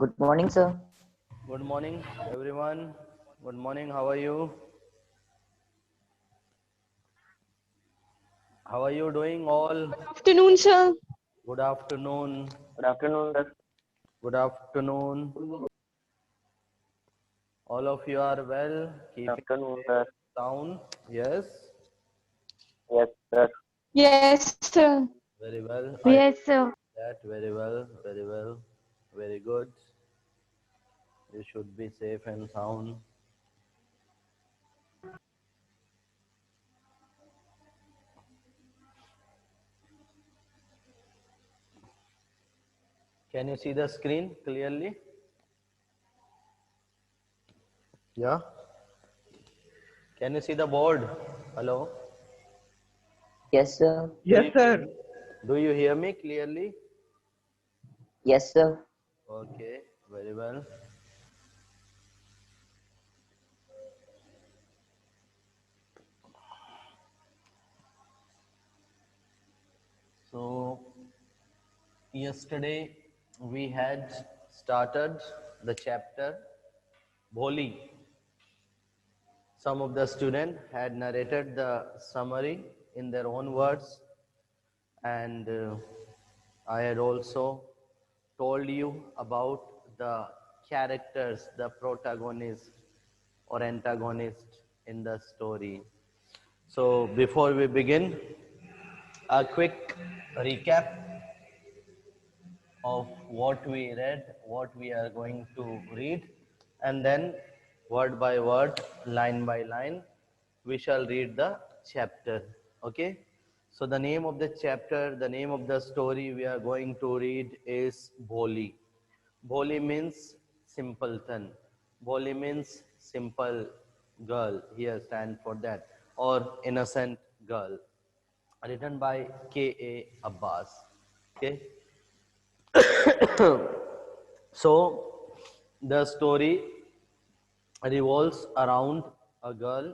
Good morning, sir. Good morning, everyone. Good morning. How are you? How are you doing all? Afternoon, sir. Good afternoon. Good afternoon, sir. Good afternoon. All of you are well, Good keeping afternoon, safe sir. and sound. Yes, Yes, sir. Yes, sir. very well. I Yes, sir. that very well, very well, very good. You should be safe and sound. Can you see the screen clearly? Yeah. Can you see the board? Hello. Yes, sir. Do Yes, you hear sir. me? Do you hear me clearly? Yes, sir. Okay, very well. So, yesterday we had started the chapter Bholi. Some of the students had narrated the summary in their own words, and I had also told you about the characters, the protagonist or antagonist in the story. So, before we begin, a quick recap of what we read, what we are going to read, and then word by word, line by line, we shall read the chapter. Okay? So, the name of the chapter, the name of the story we are going to read is Bholi. Bholi means simpleton. Bholi means simple girl. Here stand for that. Or innocent girl. Written by K.A. Abbas. Okay. So, the story revolves around a girl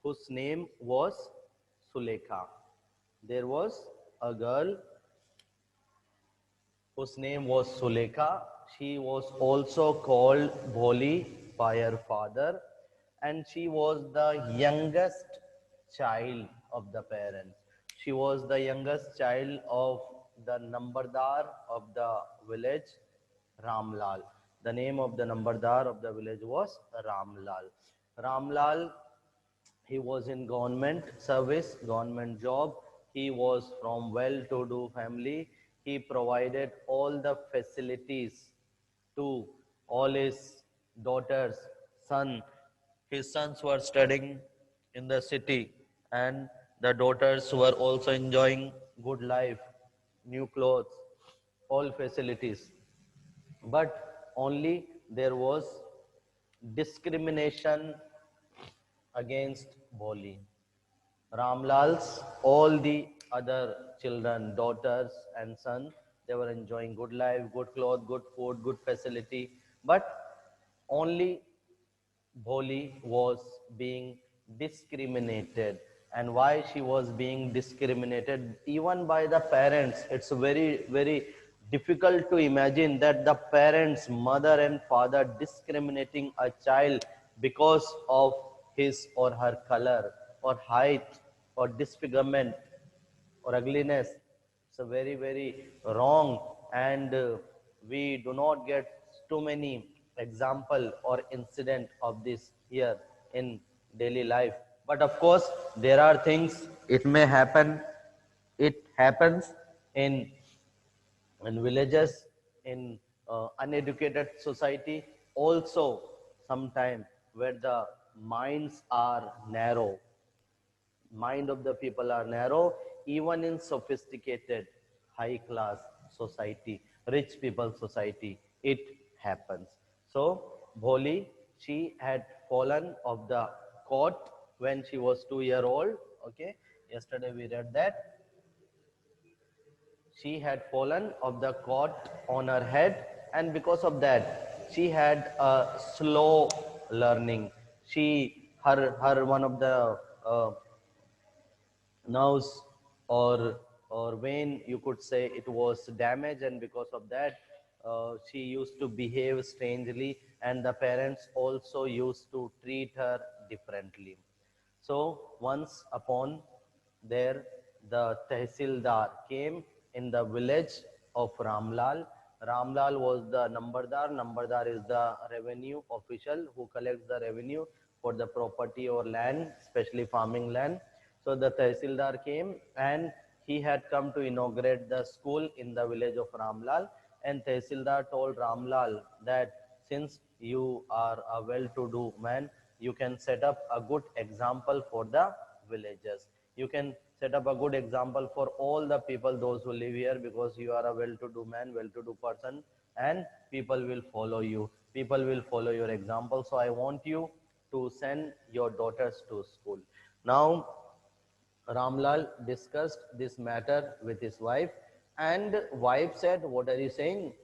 whose name was Sulekha. There was a girl whose name was Sulekha. She was also called Bholi by her father, and she was the youngest child of the parents. She was the youngest child of the Nambardar of the village, Ramlal. The name of the Nambardar of the village was Ramlal. Ramlal, he was in government service, government job. He was from well-to-do family. He provided all the facilities to all his daughters, son. His sons were studying in the city, and the daughters were also enjoying good life, new clothes, all facilities. But only there was discrimination against Boli. Ramlal's all the other children, daughters and sons, they were enjoying good life, good clothes, good food, good facility. But only Bholi was being discriminated. And why she was being discriminated, even by the parents, it's very, very difficult to imagine that the parents, mother and father, discriminating a child because of his or her color or height or disfigurement or ugliness. It's a very, very wrong, and we do not get too many example or incident of this here in daily life. But of course, there are things, it may happen, it happens in villages, in uneducated society, also sometime where the minds are narrow, mind of the people are narrow, even in sophisticated, high class society, rich people society, it happens. So, Bholi, she had fallen of the cot when she was 2 year old. Okay, yesterday we read that. She had fallen of the cot on her head, and because of that, she had a slow learning. Her one of the nerves or vein, you could say, it was damaged, and because of that she used to behave strangely, and the parents also used to treat her differently. So once upon there, the Tehsildar came in the village of Ramlal. Ramlal was the Nambardar. Nambardar is the revenue official who collects the revenue for the property or land, especially farming land. So the Tehsildar came and he had come to inaugurate the school in the village of Ramlal. And Tehsildar told Ramlal that since you are a well-to-do man, you can set up a good example for the villagers. You can set up a good example for all the people, those who live here, because you are a well-to-do man, well-to-do person, and people will follow you. People will follow your example. So I want you to send your daughters to school. Now, Ramlal discussed this matter with his wife, and wife said, "What are you saying?"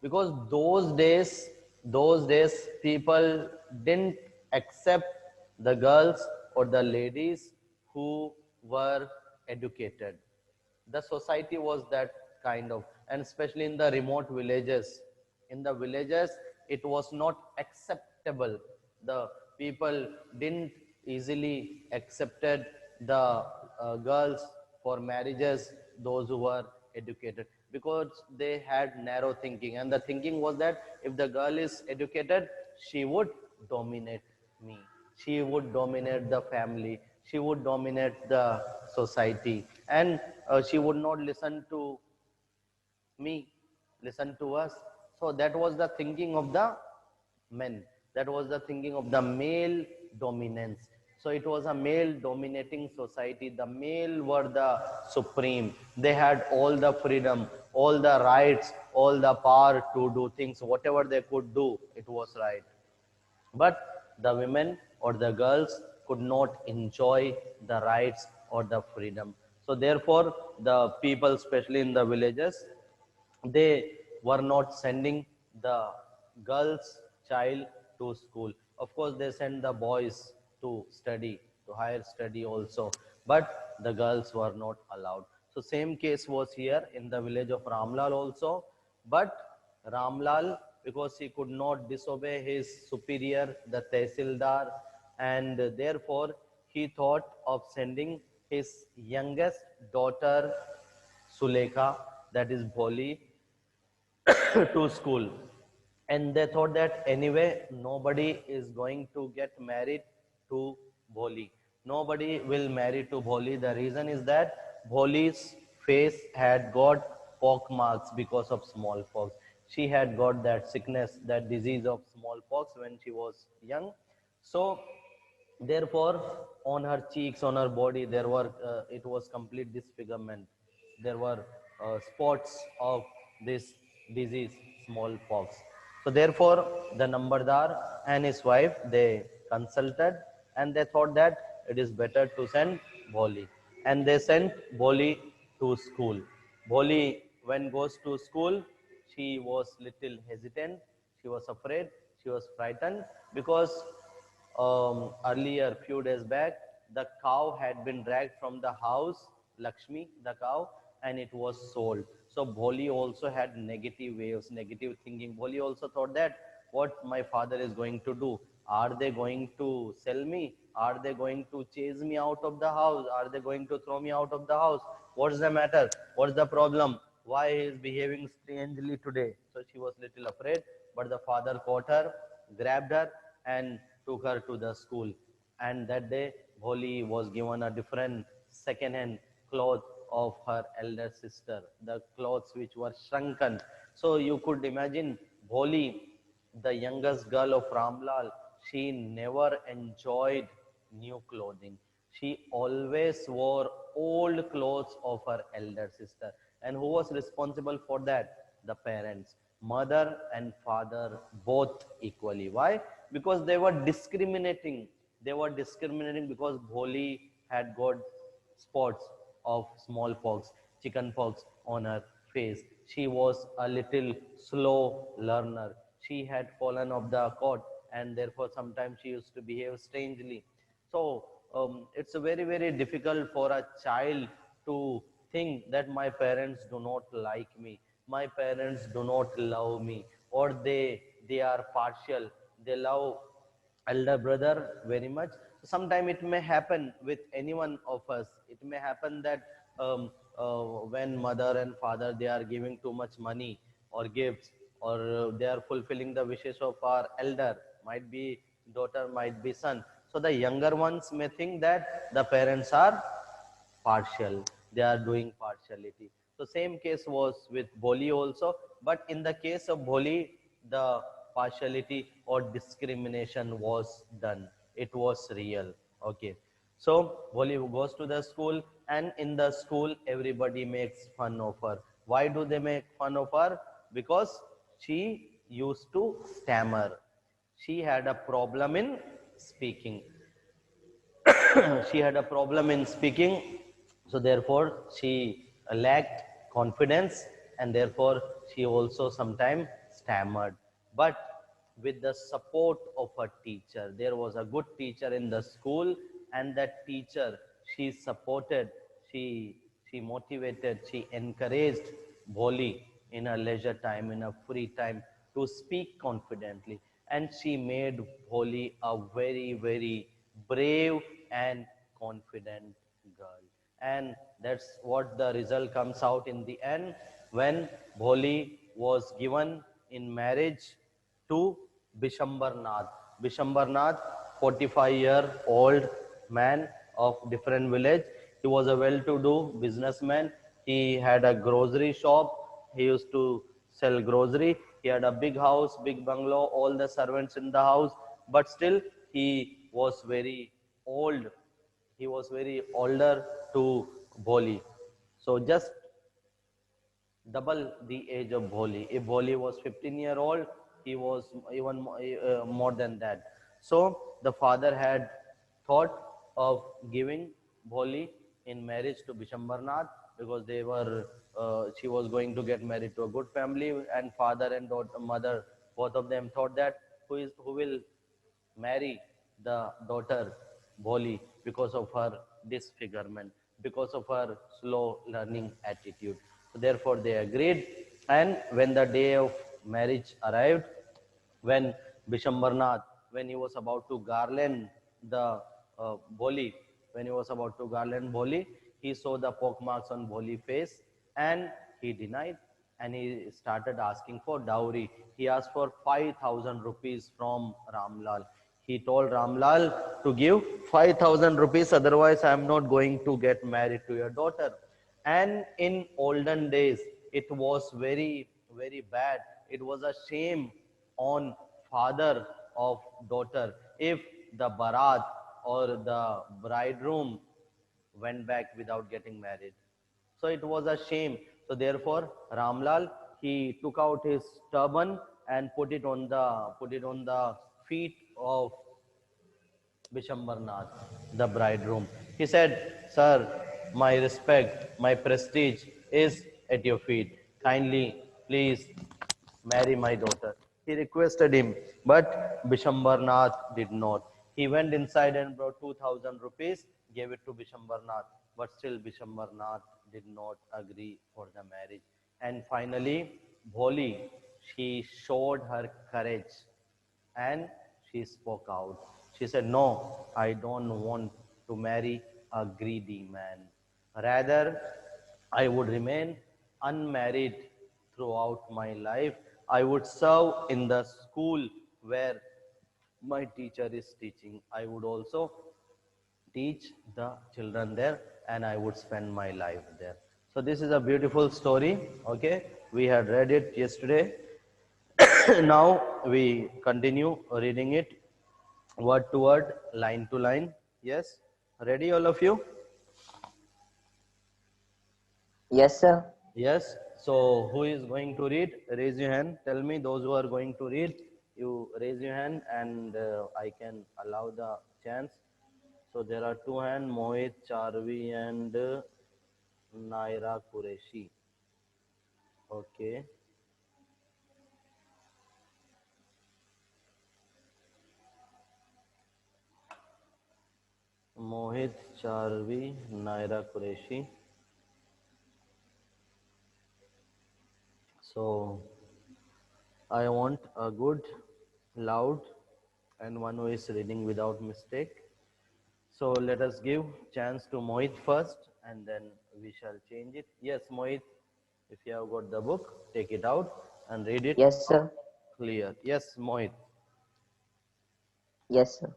Because those days, people didn't accept the girls or the ladies who were educated. The society was that kind of, and especially in the remote villages. In the villages, it was not acceptable. The people didn't easily accepted the girls for marriages, those who were educated, because they had narrow thinking, and the thinking was that if the girl is educated, she would dominate me, she would dominate the family, she would dominate the society, and she would not listen to me, listen to us. So that was the thinking of the men. That was the thinking of the male dominance. So it was a male dominating society. The male were the supreme. They had all the freedom, all the rights, all the power to do things. Whatever they could do, it was right. But the women or the girls could not enjoy the rights or the freedom. So therefore, the people, especially in the villages, they were not sending the girls child to school. Of course, they sent the boys to study, to higher study also, but the girls were not allowed. So same case was here in the village of Ramlal also, but Ramlal, because he could not disobey his superior, the Tehsildar, and therefore he thought of sending his youngest daughter Sulekha, that is Bholi, to school. And they thought that anyway, nobody is going to get married to Bholi. Nobody will marry to Bholi. The reason is that Bholi's face had got pock marks because of smallpox. She had got that sickness, that disease of smallpox when she was young. So therefore, on her cheeks, on her body, there were it was complete disfigurement. There were spots of this disease, smallpox. So therefore, the Nambardar and his wife, they consulted, and they thought that it is better to send Bholi, and they sent Bholi to school. Bholi, when goes to school, she was little hesitant. She was afraid. She was frightened because earlier, few days back, the cow had been dragged from the house, Lakshmi, the cow, and it was sold. So Bholi also had negative waves, negative thinking. Bholi also thought that what my father is going to do? Are they going to sell me? Are they going to chase me out of the house? Are they going to throw me out of the house? What's the matter? What's the problem? Why he is behaving strangely today? So she was little afraid, but the father caught her, grabbed her, and took her to the school. And that day, Bholi was given a different second-hand cloth of her elder sister, the clothes which were shrunken. So you could imagine Bholi, the youngest girl of Ramlal, she never enjoyed new clothing. She always wore old clothes of her elder sister. And who was responsible for that? The parents. Mother and father both equally. Why? Because they were discriminating. They were discriminating because Bholi had got spots of smallpox, chickenpox on her face. She was a little slow learner. She had fallen off the cot, and therefore sometimes she used to behave strangely. So it's very, very difficult for a child to think that my parents do not like me. my parents do not love me, or they are partial. They love elder brother very much. Sometime it may happen with any one of us. It may happen that when mother and father, they are giving too much money or gifts, or they are fulfilling the wishes of our elder, might be daughter, might be son. So the younger ones may think that the parents are partial, they are doing partiality. So same case was with Boli also, but in the case of Boli, the partiality or discrimination was done. It was real. Okay. So Boli goes to the school, and in the school everybody makes fun of her. Why do they make fun of her? Because she used to stammer. She had a problem in speaking. She had a problem in speaking, so therefore she lacked confidence, and therefore she also sometimes stammered. But with the support of a teacher, there was a good teacher in the school, and that teacher, she supported, she she motivated, she encouraged Boli in her leisure time, in her free time, to speak confidently, and she made Boli a very, very brave and confident girl. And that's what the result comes out in the end, when Bholi was given in marriage to Bishambarnath. Bishambarnath, 45-year-old man of different village. He was a well-to-do businessman. He had a grocery shop. He used to sell grocery. He had a big house, big bungalow, all the servants in the house. But still, he was very old. He was very older to Bholi. So just double the age of Bholi. If Bholi was 15-year-old, he was even more than that. So the father had thought of giving Bholi in marriage to Bishambarnath, because she was going to get married to a good family, and father and daughter, mother, both of them thought that who will marry the daughter Bholi because of her disfigurement, because of her slow learning attitude. So therefore they agreed, and when the day of marriage arrived, when Bishambarnath, when he was about to garland the Bholi, when he was about to garland Bholi, he saw the poke marks on Bholi face, and he denied, and he started asking for dowry. He asked for 5,000 rupees from Ramlal. He told Ramlal to give 5,000 rupees, otherwise I am not going to get married to your daughter. And in olden days, it was very, very bad. It was a shame on father of daughter if the barat or the bridegroom went back without getting married. So it was a shame. So therefore, Ramlal, he took out his turban and put it on the feet of Bishambarnath, the bridegroom. He said, "Sir, my respect, my prestige is at your feet. Kindly, please marry my daughter." He requested him, but Bishambarnath did not. He went inside and brought 2,000 rupees, gave it to Bishambarnath, but still Bishambarnath did not agree for the marriage. And finally, Bholi, she showed her courage, and she spoke out. She said, "No, I don't want to marry a greedy man. Rather, I would remain unmarried throughout my life. I would serve in the school where my teacher is teaching. I would also teach the children there, and I would spend my life there." So this is a beautiful story. Okay, we had read it yesterday. Now we continue reading it word to word, line to line. Yes, ready all of you? Yes, sir. Yes. So who is going to read? Raise your hand. Tell me those who are going to read. You raise your hand, and I can allow the chance. So there are two hands: Mohit Charvi and Naira Qureshi. Okay. Mohit Charvi, Naira Qureshi. So I want a good, loud, and one who is reading without mistake. So let us give chance to Mohit first, and then we shall change it. Yes, Mohit, if you have got the book, take it out and read it Yes, out sir. clear. Yes, Mohit. Yes, sir.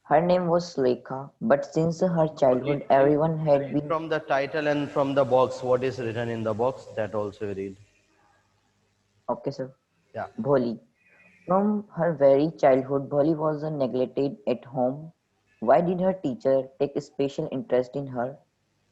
Her name was Lekha, but since her childhood, everyone had Read been. from the title and from the box what is written in the box. That also read. Okay, sir. Yeah. Bholi. From her very childhood, Bholi was neglected at home. Why did her teacher take a special interest in her?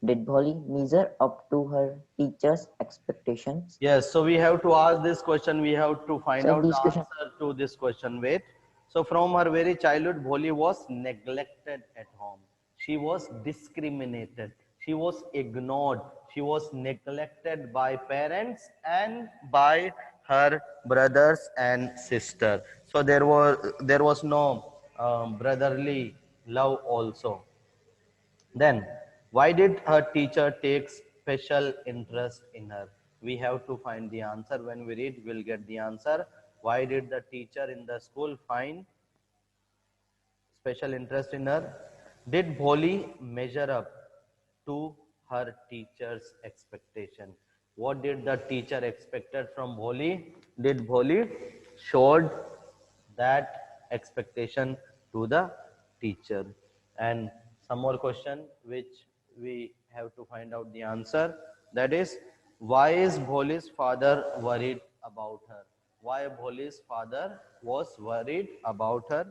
Did Bholi measure up to her teacher's expectations? Yes, so we have to ask this question. We have to find So out this the question, answer to this question. Wait. So from her very childhood, Bholi was neglected at home. She was discriminated. She was ignored. She was neglected by parents and by her brothers and sister. So there was no brotherly love also. Then, why did her teacher take special interest in her? We have to find the answer. When we read, we'll get the answer. Why did the teacher in the school find special interest in her? Did Bholi measure up to her teacher's expectation? What did the teacher expected from Bholi? Did Bholi showed that expectation to the teacher? And some more question which we have to find out the answer. That is, why is Bholi's father worried about her? Why Bholi's father was worried about her?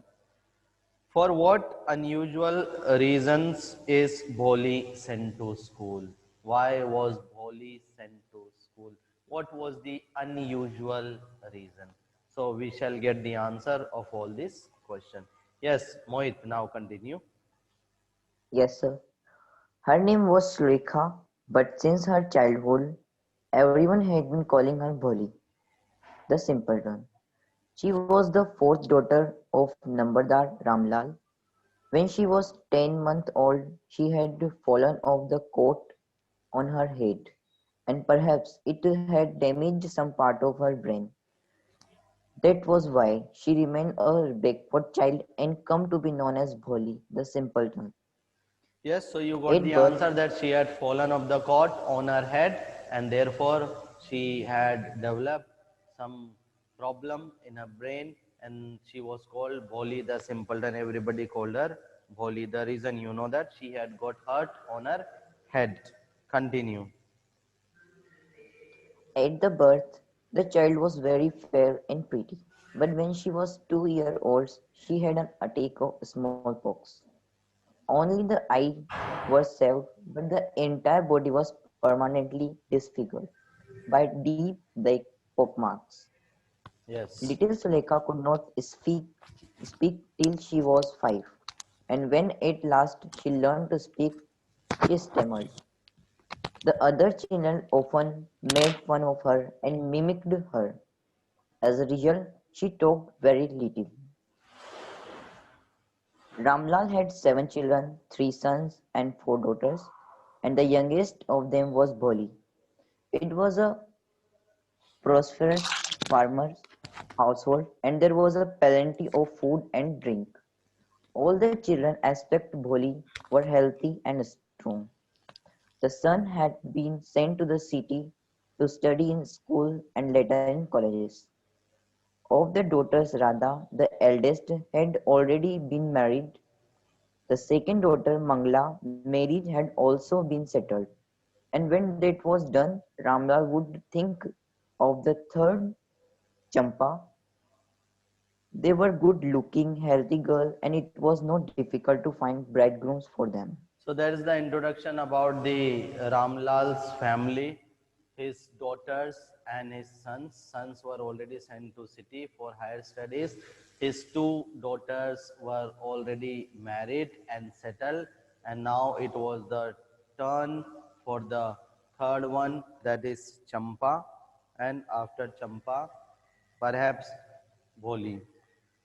For what unusual reasons is Bholi sent to school? Why was Bholi sent to school? What was the unusual reason? So we shall get the answer of all these questions. Yes, Mohit, now continue. yes, sir. Her name was Lekha, but since her childhood, everyone had been calling her Bholi, the simpleton. She was the fourth daughter of Nambardar Ramlal. When she was 10 months old, she had fallen off the coat on her head, and perhaps it had damaged some part of her brain. That was why she remained a backward child and come to be known as Bholi, the simpleton. Yes, so you got At the birth, answer that she had fallen off the cot on her head and therefore she had developed some problem in her brain and she was called Bholi the simpleton. Everybody called her Bholi. The reason you know that she had got hurt on her head. Continue. at the birth, the child was very fair and pretty. But when she was 2 years old, she had an attack of smallpox. Only the eye was saved, but the entire body was permanently disfigured by deep black pockmarks. Yes. Little Sulekha could not speak till she was 5, and when at last she learned to speak, she stammered. The other children often made fun of her and mimicked her. As a result, she talked very little. Ramlal had 7 children, 3 sons and 4 daughters, and the youngest of them was Bholi. It was a prosperous farmer's household, and there was a plenty of food and drink. All the children except Bholi were healthy and strong. The son had been sent to the city to study in school and later in colleges. Of the daughters, Radha, the eldest, had already been married. The second daughter, Mangla, marriage had also been settled. And when that was done, Ramlal would think of the third, Champa. They were good looking, healthy girls, and it was not difficult to find bridegrooms for them. So that is the introduction about the Ramlal's family, his daughters and his sons. Sons were already sent to city for higher studies. His two daughters were already married and settled, and now it was the turn for the third one, that is Champa, and after Champa, perhaps Bholi.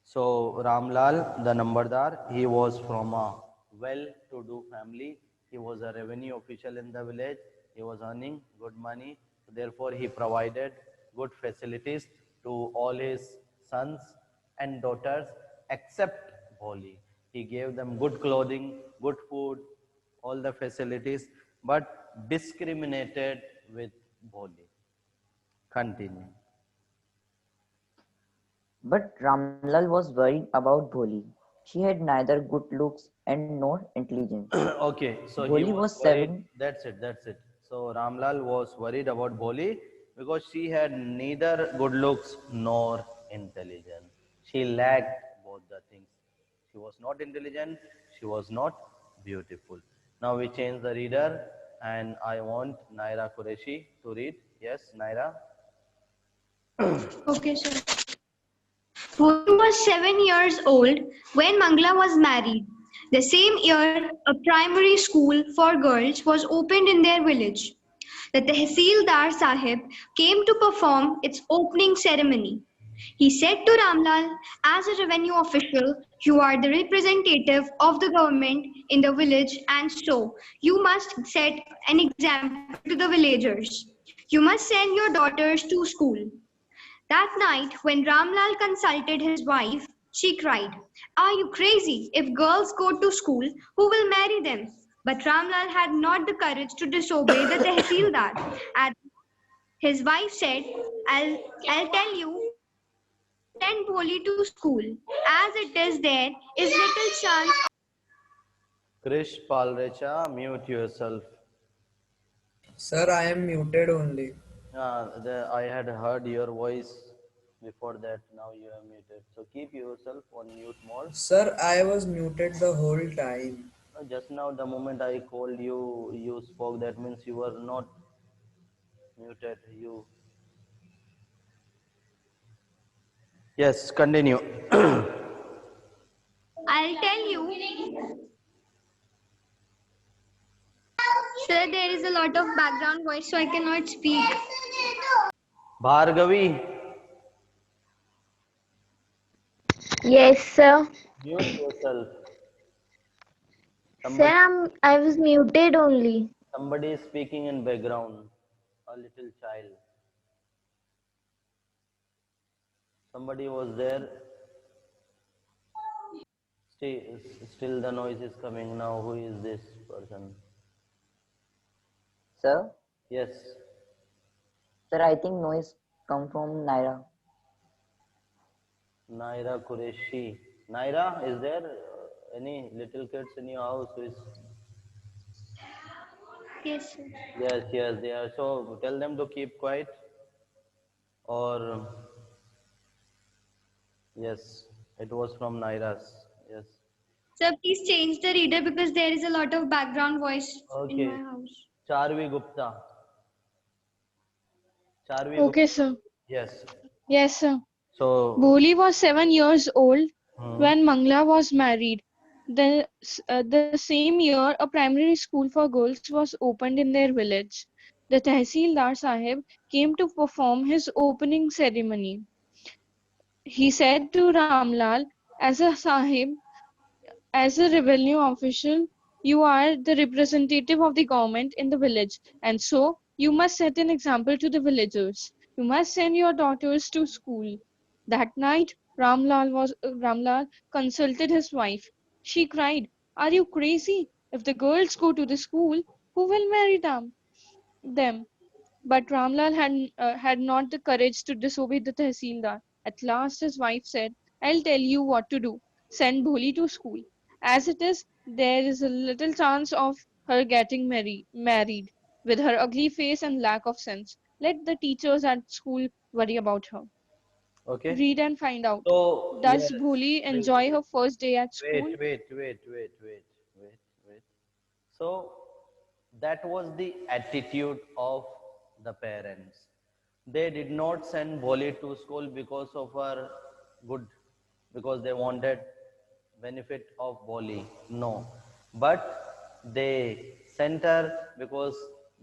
So Ramlal, the Nambardar, he was from a well-to-do family. He was a revenue official in the village. He was earning good money. Therefore, he provided good facilities to all his sons and daughters except Bholi. He gave them good clothing, good food, all the facilities, but discriminated with Bholi. Continue. But Ramlal was worried about Bholi. She had neither good looks and nor intelligence. Okay, so he Bholi was was worried. 7. That's it. So Ramlal was worried about Bholi because she had neither good looks nor intelligence. She lacked both the things. She was not intelligent, she was not beautiful. Now we change the reader and I want Naira Qureshi to read. Yes, Naira. Okay, sir. Bholu was 7 years old when Mangla was married. The same year, a primary school for girls was opened in their village. The Tehsildar Sahib came to perform its opening ceremony. He said to Ramlal, as a revenue official, you are the representative of the government in the village, and so you must set an example to the villagers. You must send your daughters to school. That night, when Ramlal consulted his wife, she cried, are you crazy? If girls go to school, who will marry them? But Ramlal had not the courage to disobey the Tehsildar. His wife said, I'll tell you, send Bholi to school. As it is, there is little chance. Krish Palrecha, mute yourself. Sir, I am muted only. I had heard your voice before that. Now you are muted. So keep yourself on mute mode. Sir, I was muted the whole time. Just now, the moment I called you, you spoke. That means you were not muted. You. Yes, continue. I'll tell you. Sir, there is a lot of background voice, so I cannot speak. Bhargavi, Yes, sir. mute yourself. Sir, I was muted only. Somebody is speaking in background. A little child. Somebody was there. Still the noise is coming now. Who is this person? Sir, Yes. sir, I think noise come from Naira. Naira Qureshi. Naira, is there any little kids in your house who is? Yes, sir. Yes, they are. So tell them to keep quiet. Or yes, it was from Naira's. Yes. Sir, please change the reader because there is a lot of background voice in my Okay. house. Charvi Gupta. Charvi Gupta. Okay, sir. Yes. Yes, sir. So. Bholi was 7 years old Hmm. when Mangla was married. The same year, a primary school for girls was opened in their village. The Tehsildar Sahib came to perform his opening ceremony. He said to Ramlal, as a Sahib, as a revenue official, you are the representative of the government in the village, and so you must set an example to the villagers. You must send your daughters to school. That night, Ramlal consulted his wife. She cried, are you crazy? If the girls go to the school, who will marry them? But Ramlal had not the courage to disobey the Tehsildar. At last his wife said, I'll tell you what to do. Send Bholi to school. As it is, there is a little chance of her getting married. With her ugly face and lack of sense, let the teachers at school worry about her. Okay. Read and find out. So Does yes. Bholi Wait, enjoy her first day at school? wait. So that was the attitude of the parents. They did not send Bholi to school because of her good, because they wanted benefit of Bholi. No. But they sent her because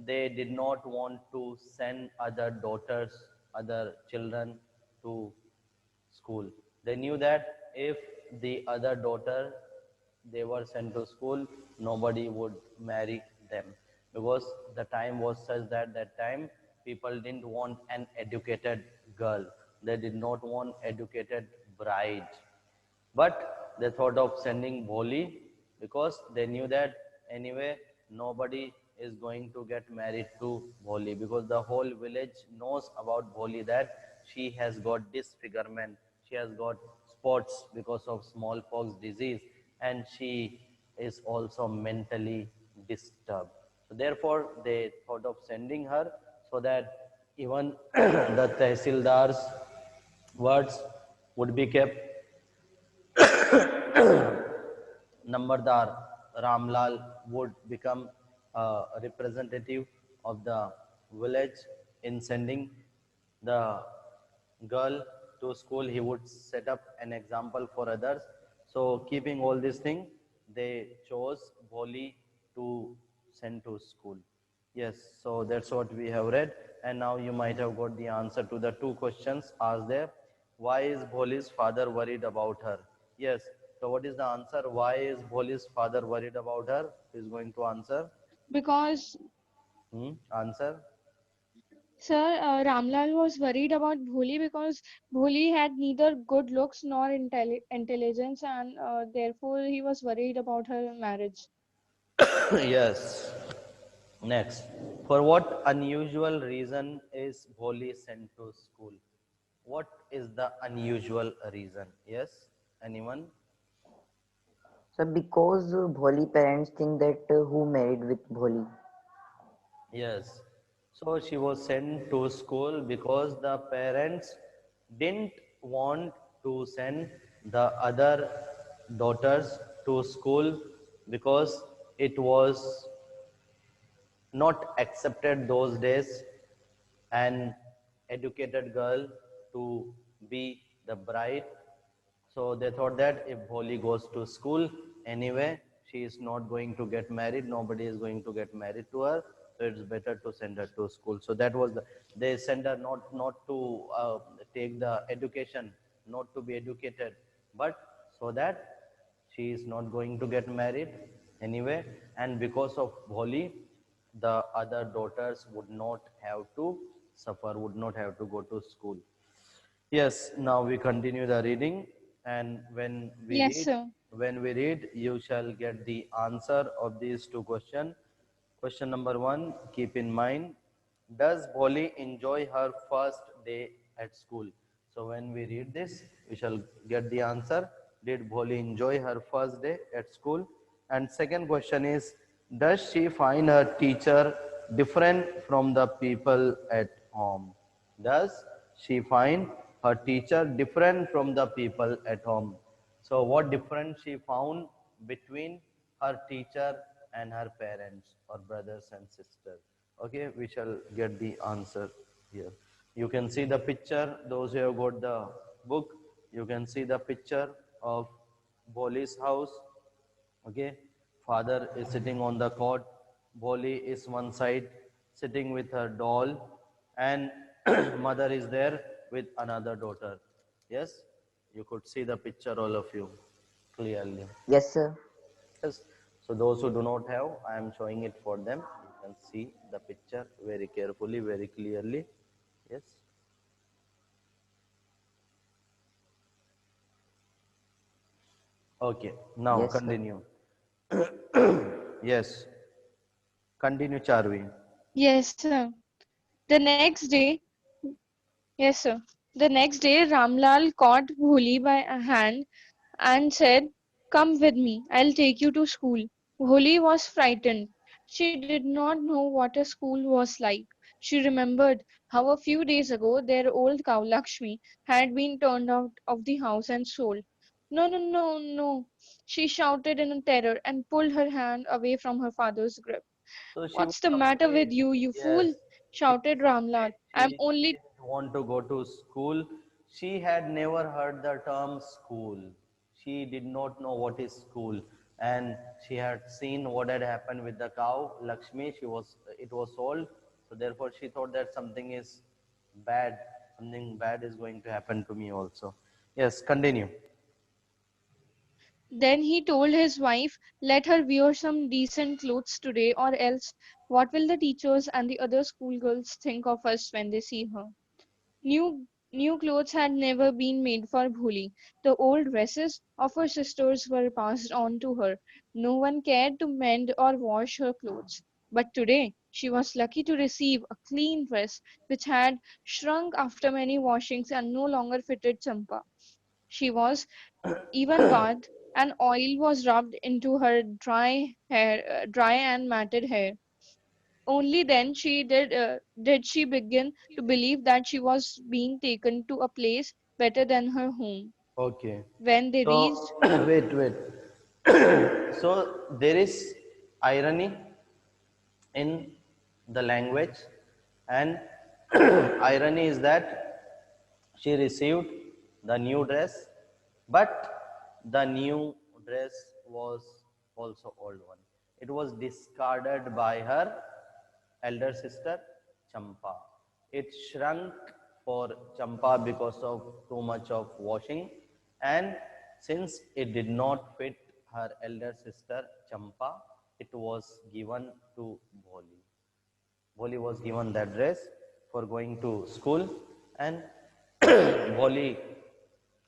they did not want to send other daughters, other children to school. They knew that if the other daughter they were sent to school, nobody would marry them because the time was such that that time people didn't want an educated girl. They did not want educated bride. But they thought of sending Bholi because they knew that anyway nobody is going to get married to Bholi, because the whole village knows about Bholi, that she has got disfigurement, she has got spots because of smallpox disease, and she is also mentally disturbed. So therefore they thought of sending her, so that even the Tehsildar's words would be kept. Nambardar Ramlal would become a representative of the village in sending the girl to school. He would set up an example for others. So keeping all these things, they chose Bholi to send to school. Yes, so that's what we have read. And now you might have got the answer to the two questions asked there. Why is Bholi's father worried about her? Yes, so what is the answer? Why is Bholi's father worried about her? Who is going to answer? Because, Answer? sir, Ramlal was worried about Bholi because Bholi had neither good looks nor intelligence, and therefore he was worried about her marriage. Yes. Next. For what unusual reason is Bholi sent to school? What is the unusual reason? Yes? Anyone? So because Bholi parents think that who married with Bholi? Yes. So she was sent to school because the parents didn't want to send the other daughters to school, because it was not accepted those days an educated girl to be the bride. So they thought that if Bholi goes to school anyway, she is not going to get married, nobody is going to get married to her, so it's better to send her to school. So that was they send her not to take the education, not to be educated, but so that she is not going to get married anyway, and because of Bholi, the other daughters would not have to suffer, would not have to go to school. Yes, now we continue the reading, and Yes, sir. when we read, you shall get the answer of these two questions. Question number one, keep in mind, does Bholi enjoy her first day at school? So when we read this, we shall get the answer. Did Bholi enjoy her first day at school? And second question is, does she find her teacher different from the people at home? Does she find her teacher different from the people at home? So what difference she found between her teacher and her parents or brothers and sisters? Okay, we shall get the answer here. You can see the picture, those who have got the book, you can see the picture of Boli's house. Okay, father is sitting on the cot, Boli is one side sitting with her doll, and mother is there with another daughter. Yes, you could see the picture, all of you, clearly. Yes, sir. Yes, so those who do not have, I am showing it for them. You can see the picture very carefully, very clearly. Yes. Okay, now Yes, sir. continue. Yes, continue, Charvi. Yes, sir. The next day, yes, sir. The next day, Ramlal caught Bholi by a hand and said, "Come with me, I'll take you to school." Bholi was frightened. She did not know what a school was like. She remembered how a few days ago their old cow Lakshmi had been turned out of the house and sold. "No, no, no, no," she shouted in terror and pulled her hand away from her father's grip. So she was "What's the matter afraid. with you, you Yes, fool?" she was shouted afraid. Ramlal. "I'm She only didn't want to go to school. She had never heard the term school. She did not know what is school, and she had seen what had happened with the cow Lakshmi. It was sold, so therefore she thought that something is bad. Something bad is going to happen to me also. Yes, continue. Then he told his wife, "Let her wear some decent clothes today, or else What will the teachers and the other schoolgirls think of us when they see her? New clothes had never been made for Bhuli. The old dresses of her sisters were passed on to her. No one cared to mend or wash her clothes. But today she was lucky to receive a clean dress which had shrunk after many washings and no longer fitted Champa. She was even bathed, and oil was rubbed into her dry and matted hair. Only then did she begin to believe that she was being taken to a place better than her home. Okay. When they reached, So, wait. So, there is irony in the language, and irony is that she received the new dress, but the new dress was also old one. It was discarded by her elder sister Champa. It shrunk for Champa because of too much of washing, and since it did not fit her elder sister Champa, it was given to Bholi. Bholi was given that dress for going to school, and Bholi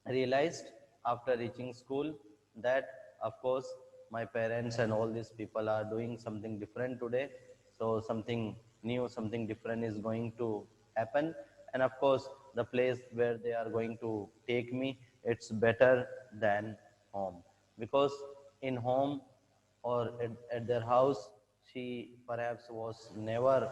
realized after reaching school that, of course, my parents and all these people are doing something different today. So something new, something different is going to happen. And of course, the place where they are going to take me, it's better than home. Because in home or at their house, she perhaps was never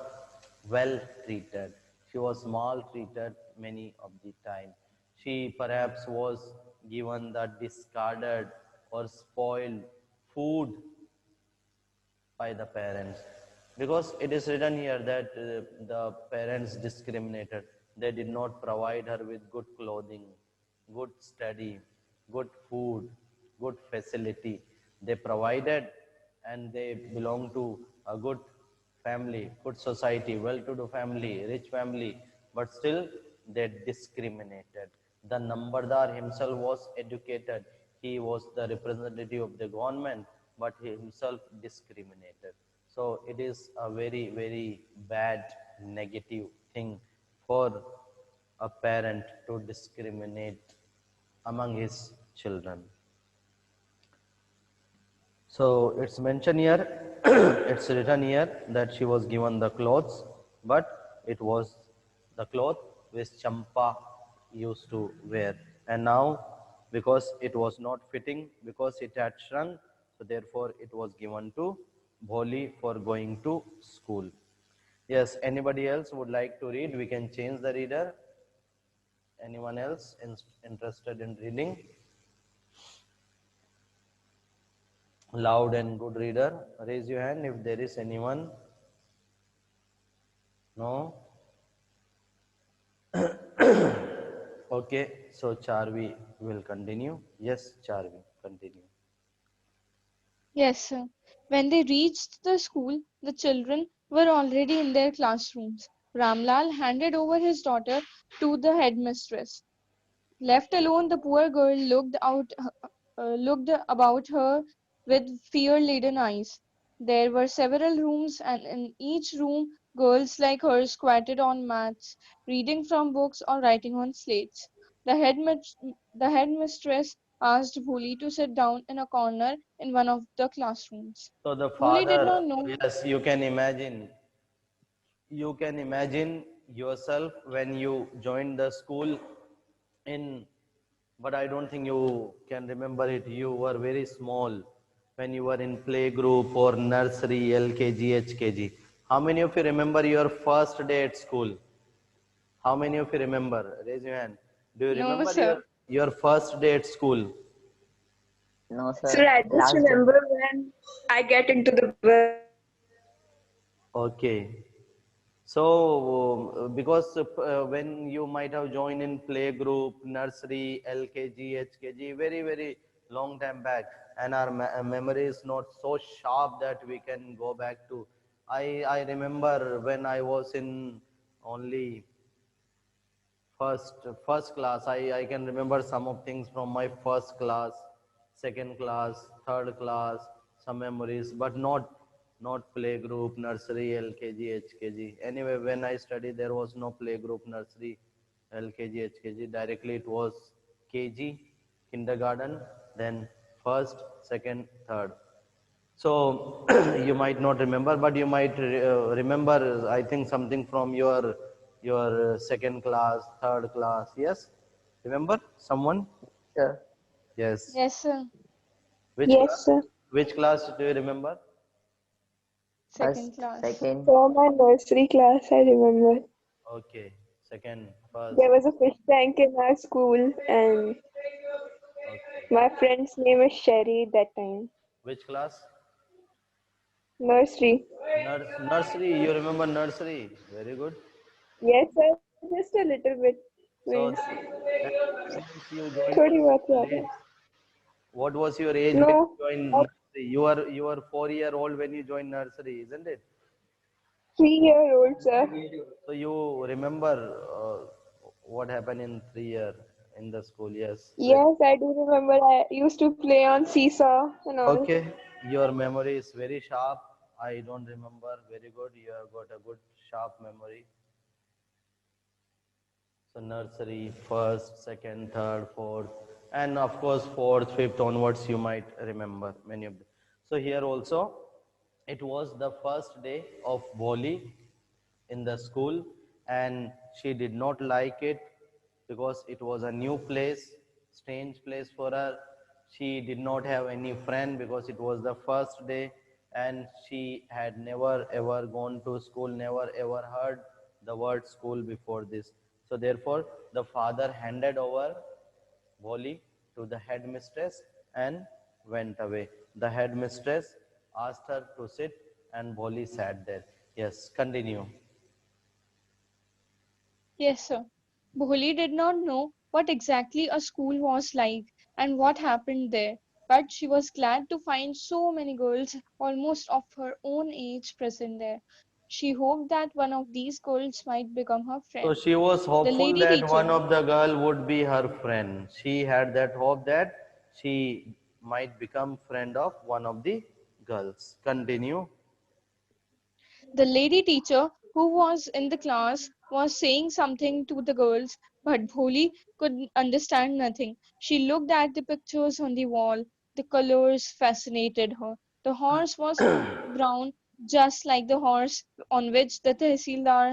well treated. She was maltreated many of the time. She perhaps was given the discarded or spoiled food by the parents, because it is written here that the parents discriminated. They did not provide her with good clothing, good study, good food, good facility. They provided, and they belong to a good family, good society, well to do family, rich family, but still they discriminated. The Nambardar himself was educated, he was the representative of the government, but he himself discriminated. So it is a very, very bad, negative thing for a parent to discriminate among his children. So it's mentioned here, it's written here that she was given the clothes, but it was the cloth which Champa used to wear. And now, because it was not fitting, because it had shrunk, so therefore it was given to Bholi for going to school. Yes, anybody else would like to read? We can change the reader. Anyone else interested in reading? Loud and good reader, raise your hand if there is anyone. No? Okay, so Charvi will continue. Yes, Charvi, continue. yes, sir. When they reached the school, the children were already in their classrooms. Ramlal handed over his daughter to the headmistress. Left alone, the poor girl looked about her with fear-laden eyes. There were several rooms, and in each room girls like her squatted on mats, reading from books or writing on slates. The headmistress asked Bhuli to sit down in a corner in one of the classrooms. So the Bhuli did not father, know. yes, you can imagine yourself when you joined the school in, but I don't think you can remember it. You were very small when you were in play group or nursery, LKG, HKG. How many of you remember your first day at school? How many of you remember? Raise your hand. Do you No, remember sir. your first day at school? No, Sir, sir. I just Last day. remember when I get into the bus. Okay. So, because when you might have joined in play group, nursery, LKG, HKG, very, very long time back, and our memory is not so sharp that we can go back to. I remember when I was in only first class. I can remember some of things from my first class, second class, third class, some memories, but not not playgroup, nursery, LKG, HKG. Anyway, when I studied, there was no playgroup, nursery, LKG, HKG. Directly it was KG, kindergarten, then first, second, third. So you might not remember, but you might remember, I think, something from your second class, third class. Yes, remember someone? Sir. Yes. Yes, sir. Which Yes, class? sir. Which class do you remember? Second First, class. second. From my nursery class, I remember. Okay, second, first. There was a fish tank in our school, and Okay. my friend's name is Sherry that time. Which class? Nursery. Nursery. You remember nursery? Very good. Yes, sir. Just a little bit. So Means, that means you joined थोड़ी the बहुत school याद है. late. What was your age when No, you joined not nursery? You were 4 year old when you joined nursery, isn't it? 3-year-old, sir. So you remember what happened in 3 year in the school? Yes. Very. Yes, I do remember. I used to play on seesaw and all. Okay. Your memory is very sharp. I don't remember. Very good. You have got a good sharp memory. So nursery, first, second, third, fourth, and of course fourth, fifth onwards you might remember many of them. So here also, it was the first day of Boli in the school, and she did not like it because it was a new place, strange place for her. She did not have any friend because it was the first day, and she had never ever gone to school, never ever heard the word school before this. So therefore, the father handed over Boli to the headmistress and went away. The headmistress asked her to sit, and Boli sat there. Yes, continue. Yes, sir. Bholi did not know what exactly a school was like and what happened there, but she was glad to find so many girls almost of her own age present there. She hoped that one of these girls might become her So friend. she was The hopeful lady that one teacher, of the girl would be her friend. She had that hope that she might become friend of one of the girls. Continue. the lady teacher who was in the class was saying something to the girls, but Bholi could understand nothing. She looked at the pictures on the wall. The colors fascinated her. The horse was brown, just like the horse on which the Tehsildar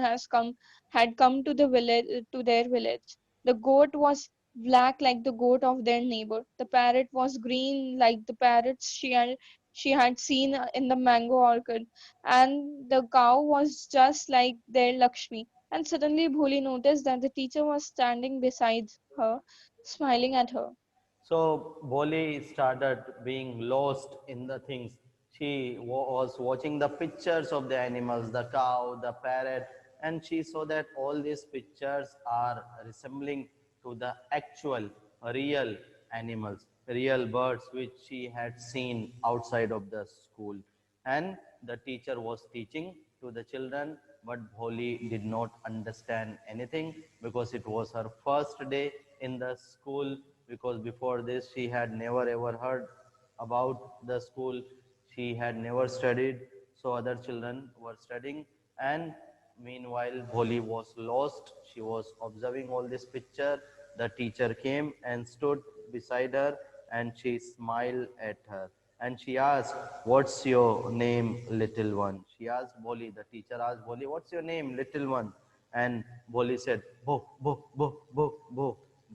had come to the village to their village. The goat was black like the goat of their neighbor. The parrot was green like the parrots she had seen in the mango orchard, and the cow was just like their Lakshmi. And suddenly Bholi noticed that the teacher was standing beside her, smiling at her. So Boli started being lost in the things. She was watching the pictures of the animals, the cow, the parrot, and she saw that all these pictures are resembling to the actual, real animals, real birds which she had seen outside of the school. And the teacher was teaching to the children, but Bholi did not understand anything because it was her first day in the school, because before this she had never ever heard about the school. She had never studied, so other children were studying, and meanwhile Bholi was lost. She was observing all this picture. The teacher came and stood beside her, and she smiled at her, and she asked, "What's your name, little one?" She asked Boli. The teacher asked Boli, "What's your name, little one?" And Boli said, "Bo, bo, bo, bo, bo."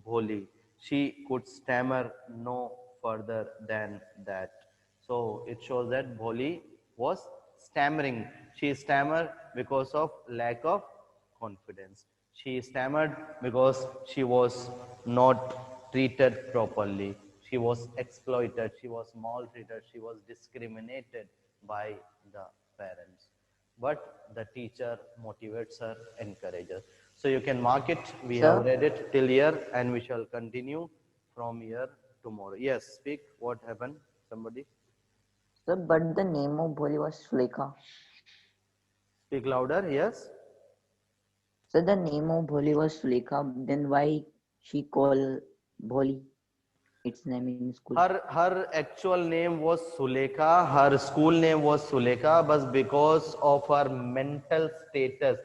Boli. She could stammer no further than that. So it shows that Bholi was stammering. She stammered because of lack of confidence. She stammered because she was not treated properly. She was exploited. She was maltreated. She was discriminated by the parents. But the teacher motivates her, encourages her. So you can mark it. We have Sir, read it till here, and we shall continue from here tomorrow. Yes, speak. What happened? Somebody sir, but the name of Bholi was Sulekha. speak louder. Yes. So the name of Bholi was Sulekha. Then why she called Bholi its name in school? Her actual name was Sulekha. Her school name was Sulekha, but because of her mental status,